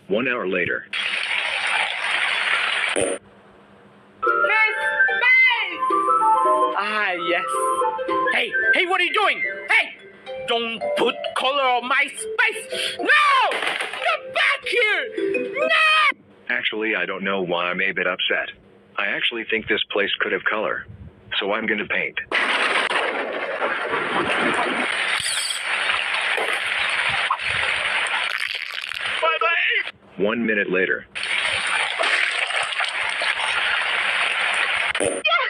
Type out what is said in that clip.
1 hour later. Ah, yes. Hey, what are you doing? Hey! Don't put color on my space! No! Come back here! No! Actually, I don't know why I'm a bit upset. I actually think this place could have color. So I'm gonna paint. Bye-bye! 1 minute later. Yeah!